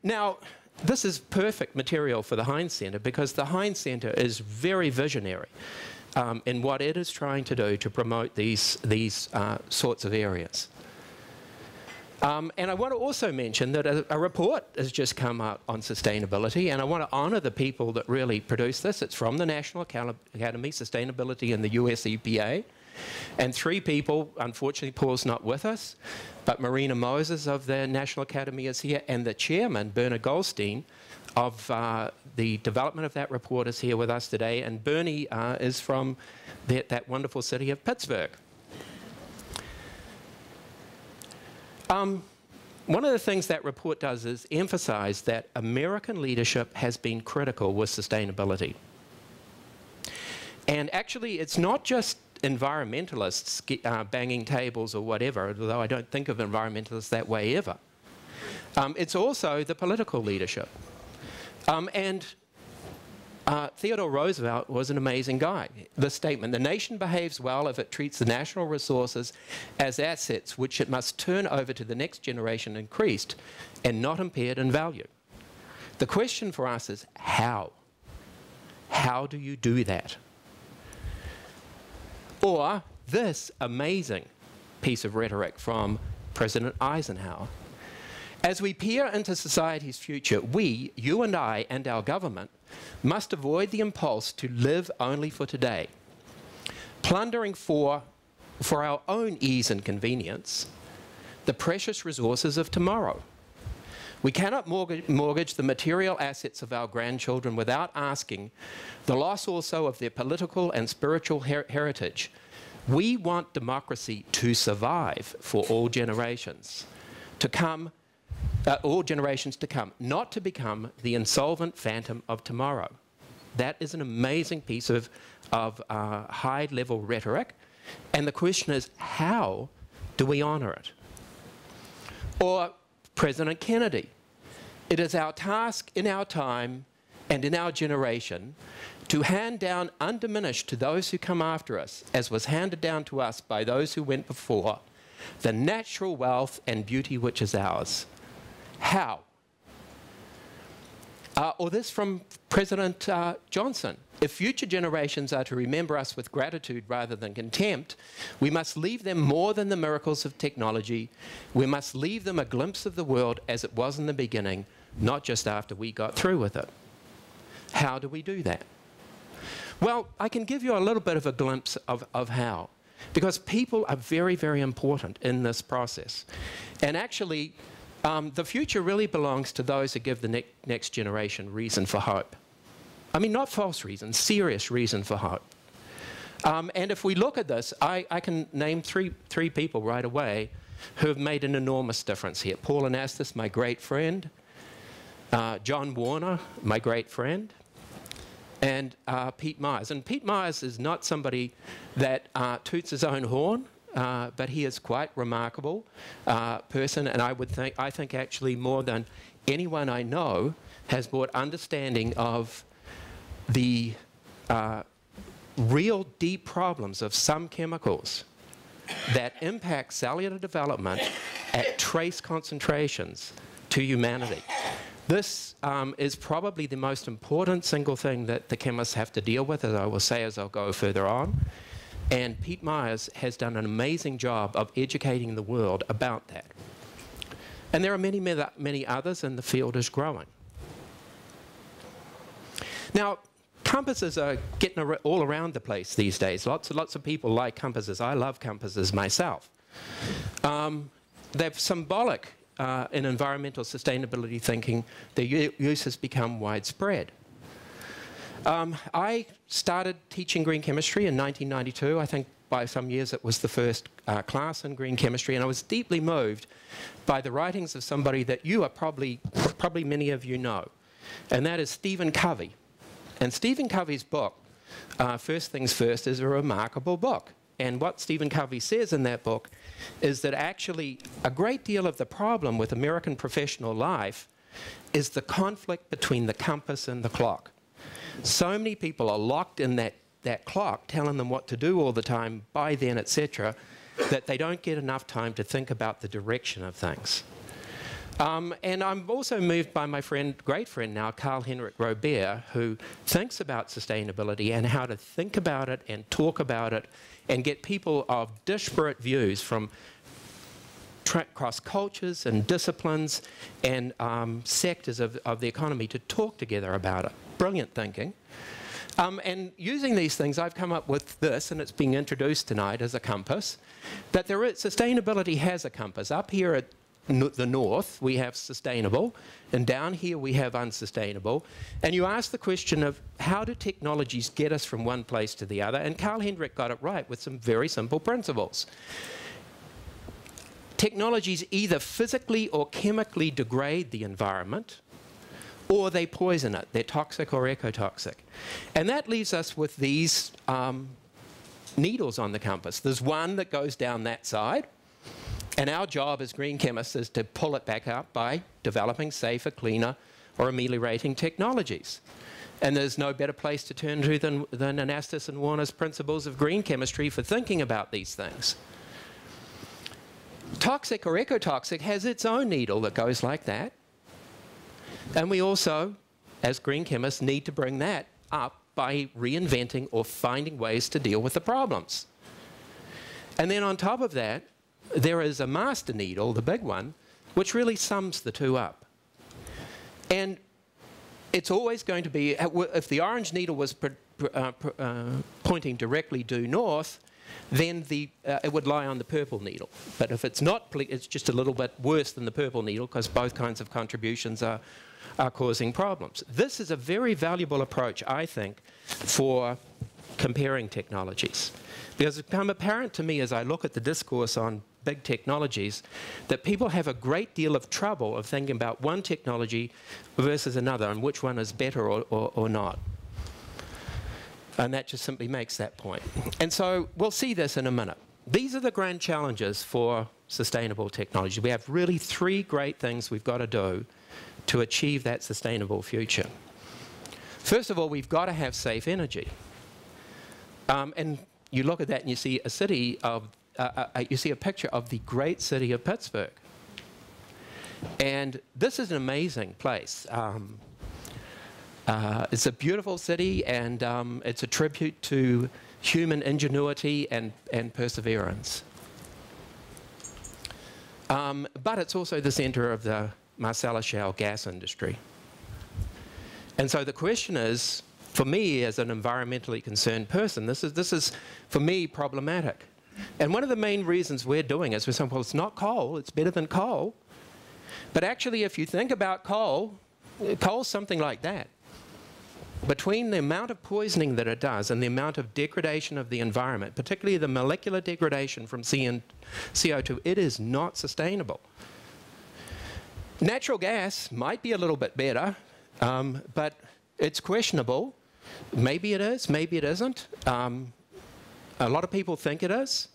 Now, this is perfect material for the Heinz Center because the Heinz Center is very visionary in what it is trying to do to promote these sorts of areas. And I want to also mention that a report has just come out on sustainability, and I want to honor the people that really produced this. It's from the National Academy, Sustainability and the US EPA. And 3 people, unfortunately Paul's not with us, but Marina Moses of the National Academy is here, and the chairman, Bernard Goldstein, of the development of that report is here with us today, and Bernie is from that wonderful city of Pittsburgh. One of the things that report does is emphasize that American leadership has been critical with sustainability. And actually, it's not just environmentalists banging tables or whatever, although I don't think of environmentalists that way ever. It's also the political leadership. Theodore Roosevelt was an amazing guy. The statement, "The nation behaves well if it treats the national resources as assets which it must turn over to the next generation increased and not impaired in value." The question for us is how? How do you do that? Or this amazing piece of rhetoric from President Eisenhower. As we peer into society's future, we, you and I, and our government, must avoid the impulse to live only for today, plundering for our own ease and convenience the precious resources of tomorrow. We cannot mortgage the material assets of our grandchildren without asking the loss also of their political and spiritual heritage. We want democracy to survive for all generations to come, not to become the insolvent phantom of tomorrow. That is an amazing piece of high-level rhetoric, and the question is, how do we honor it? Or President Kennedy, "It is our task in our time and in our generation to hand down undiminished to those who come after us, as was handed down to us by those who went before, the natural wealth and beauty which is ours." How? Or this from President Johnson. "If future generations are to remember us with gratitude rather than contempt, we must leave them more than the miracles of technology. We must leave them a glimpse of the world as it was in the beginning, not just after we got through with it." How do we do that? Well, I can give you a little bit of a glimpse of how, because people are very, very important in this process. And actually, the future really belongs to those who give the next generation reason for hope. I mean, not false reason, serious reason for hope. And if we look at this, I can name three people right away who have made an enormous difference here. Paul Anastas, my great friend. John Warner, my great friend. And Pete Myers. And Pete Myers is not somebody that toots his own horn. But he is quite remarkable person, and I think actually more than anyone I know has brought understanding of the real deep problems of some chemicals that impact cellular development at trace concentrations to humanity. This is probably the most important single thing that the chemists have to deal with, as I will say as I'll go further on. And Pete Myers has done an amazing job of educating the world about that. And there are many, many others, and the field is growing. Now, compasses are getting all around the place these days. Lots of people like compasses. I love compasses myself. They're symbolic in environmental sustainability thinking. Their use has become widespread. I started teaching green chemistry in 1992. I think by some years it was the first class in green chemistry, and I was deeply moved by the writings of somebody that you are probably many of you know, and that is Stephen Covey. And Stephen Covey's book, First Things First, is a remarkable book. And what Stephen Covey says in that book is that actually a great deal of the problem with American professional life is the conflict between the compass and the clock. So many people are locked in that clock, telling them what to do all the time, by then, etc., that they don't get enough time to think about the direction of things. And I'm also moved by my friend, great friend now, Karl-Henrik Robert, who thinks about sustainability and how to think about it and talk about it and get people of disparate views from across cultures and disciplines and sectors of the economy to talk together about it. Brilliant thinking. And using these things, I've come up with this, and it's being introduced tonight as a compass, that sustainability has a compass. Up here at the north, we have sustainable, and down here we have unsustainable. And you ask the question of how do technologies get us from one place to the other? And Karl-Henrik got it right with some very simple principles. Technologies either physically or chemically degrade the environment, or they poison it. They're toxic or ecotoxic. And that leaves us with these needles on the compass. There's one that goes down that side, and our job as green chemists is to pull it back up by developing safer, cleaner, or ameliorating technologies. And there's no better place to turn to than Anastas and Warner's principles of green chemistry for thinking about these things. Toxic or ecotoxic has its own needle that goes like that. And we also, as green chemists, need to bring that up by reinventing or finding ways to deal with the problems. And then on top of that, there is a master needle, the big one, which really sums the two up. And it's always going to be, if the orange needle was pointing directly due north, then it would lie on the purple needle. But if it's not, it's just a little bit worse than the purple needle because both kinds of contributions are causing problems. This is a very valuable approach, I think, for comparing technologies. Because it's become apparent to me as I look at the discourse on big technologies that people have a great deal of trouble of thinking about one technology versus another and which one is better or not. And that just simply makes that point. And so we'll see this in a minute. These are the grand challenges for sustainable technology. We have really three great things we've got to do to achieve that sustainable future. First of all, we've got to have safe energy. And you look at that and you see a city of, you see a picture of the great city of Pittsburgh. And this is an amazing place. It's a beautiful city, and it's a tribute to human ingenuity and perseverance. But it's also the center of the Marcellus Shale gas industry. And so the question is, for me as an environmentally concerned person, this is for me problematic. And one of the main reasons we're doing is we're saying, well, it's not coal, it's better than coal. But actually, if you think about coal, coal's something like that. Between the amount of poisoning that it does and the amount of degradation of the environment, particularly the molecular degradation from CO2, it is not sustainable. Natural gas might be a little bit better, but it's questionable. Maybe it is, maybe it isn't. A lot of people think it is,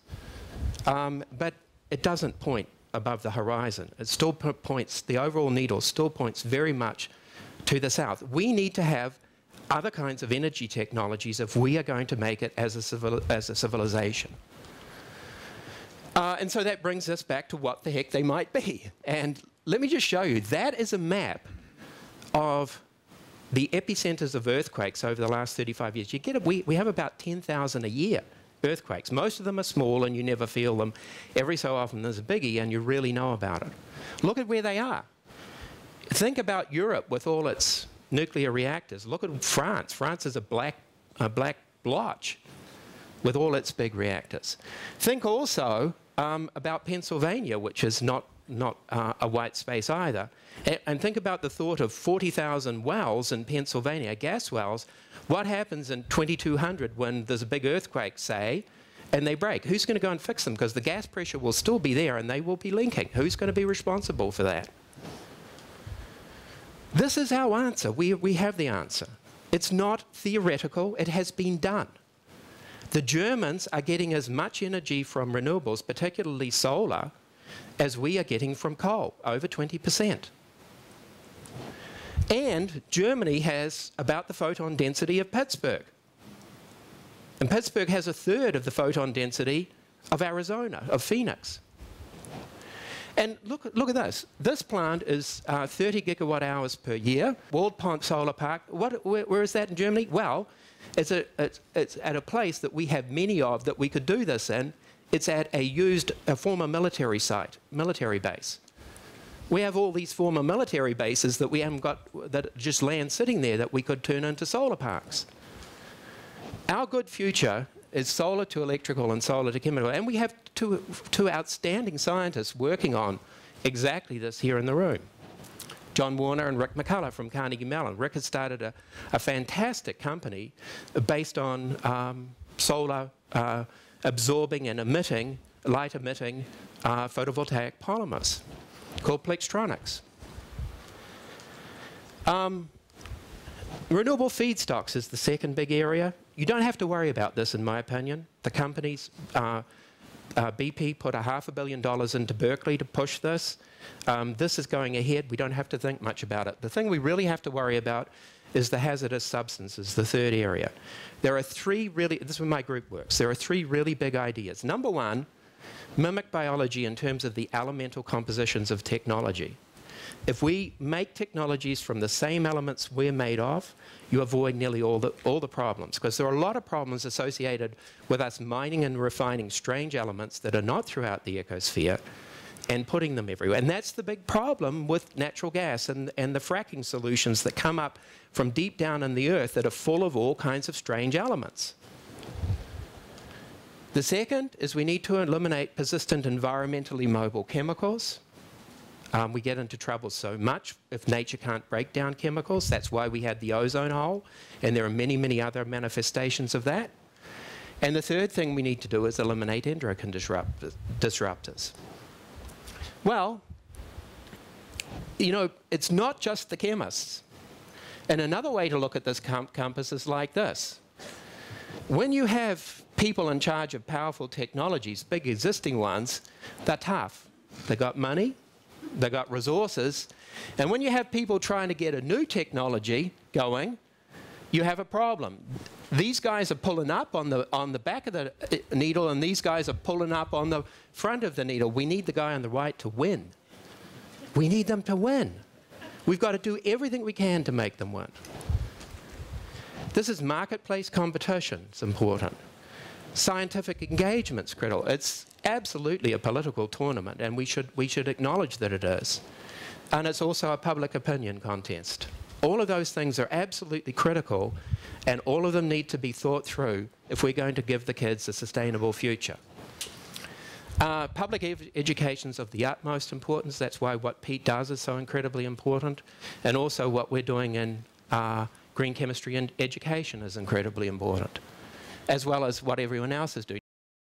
but it doesn't point above the horizon. It still points, the overall needle still points very much to the south. We need to have other kinds of energy technologies if we are going to make it as a civilization. And so that brings us back to what the heck they might be. And let me just show you, that is a map of the epicenters of earthquakes over the last 35 years. You get it, we have about 10,000 a year earthquakes. Most of them are small and you never feel them. Every so often there's a biggie and you really know about it. Look at where they are. Think about Europe with all its nuclear reactors. Look at France. France is a black blotch with all its big reactors. Think also about Pennsylvania, which is not a white space either. And think about the thought of 40,000 wells in Pennsylvania, gas wells. What happens in 2200 when there's a big earthquake, say, and they break? Who's going to go and fix them? Because the gas pressure will still be there and they will be leaking. Who's going to be responsible for that? This is our answer. We have the answer. It's not theoretical. It has been done. The Germans are getting as much energy from renewables, particularly solar, as we are getting from coal, over 20%. And Germany has about the photon density of Pittsburgh. And Pittsburgh has a third of the photon density of Arizona, of Phoenix. And look at this. This plant is 30 gigawatt hours per year. Waldpont Solar Park. Where is that in Germany? Well, it's at a place that we have many of that we could do this in. It's at a former military site, military base. We have all these former military bases that we haven't got, that just land sitting there that we could turn into solar parks. Our good future is solar to electrical and solar to chemical. And we have two outstanding scientists working on exactly this here in the room. John Warner and Rick McCullough from Carnegie Mellon. Rick has started a fantastic company based on solar absorbing and emitting, light-emitting photovoltaic polymers called Plextronics. Renewable feedstocks is the second big area. You don't have to worry about this, in my opinion. The companies, BP put $500 million into Berkeley to push this. This is going ahead. We don't have to think much about it. The thing we really have to worry about is the hazardous substances, the third area. There are three really, this is where my group works, there are three really big ideas. Number one, mimic biology in terms of the elemental compositions of technology. If we make technologies from the same elements we're made of, you avoid nearly all the problems, because there are a lot of problems associated with us mining and refining strange elements that are not throughout the ecosphere and putting them everywhere. And that's the big problem with natural gas and the fracking solutions that come up from deep down in the earth that are full of all kinds of strange elements. The second is we need to eliminate persistent environmentally mobile chemicals. We get into trouble so much if nature can't break down chemicals. That's why we had the ozone hole, and there are many, many other manifestations of that. And the third thing we need to do is eliminate endocrine disruptors. Well, you know, it's not just the chemists. And another way to look at this compass is like this. When you have people in charge of powerful technologies, big existing ones, they're tough. They've got money, they've got resources, and when you have people trying to get a new technology going, you have a problem. These guys are pulling up on the back of the needle, and these guys are pulling up on the front of the needle. We need the guy on the right to win. We need them to win. We've got to do everything we can to make them win. This is marketplace competition. It's important. Scientific engagement's critical. It's absolutely a political tournament, and we should acknowledge that it is. And it's also a public opinion contest. All of those things are absolutely critical, and all of them need to be thought through if we're going to give the kids a sustainable future. Public education is of the utmost importance. That's why what Pete does is so incredibly important, and also what we're doing in green chemistry and education is incredibly important, as well as what everyone else is doing.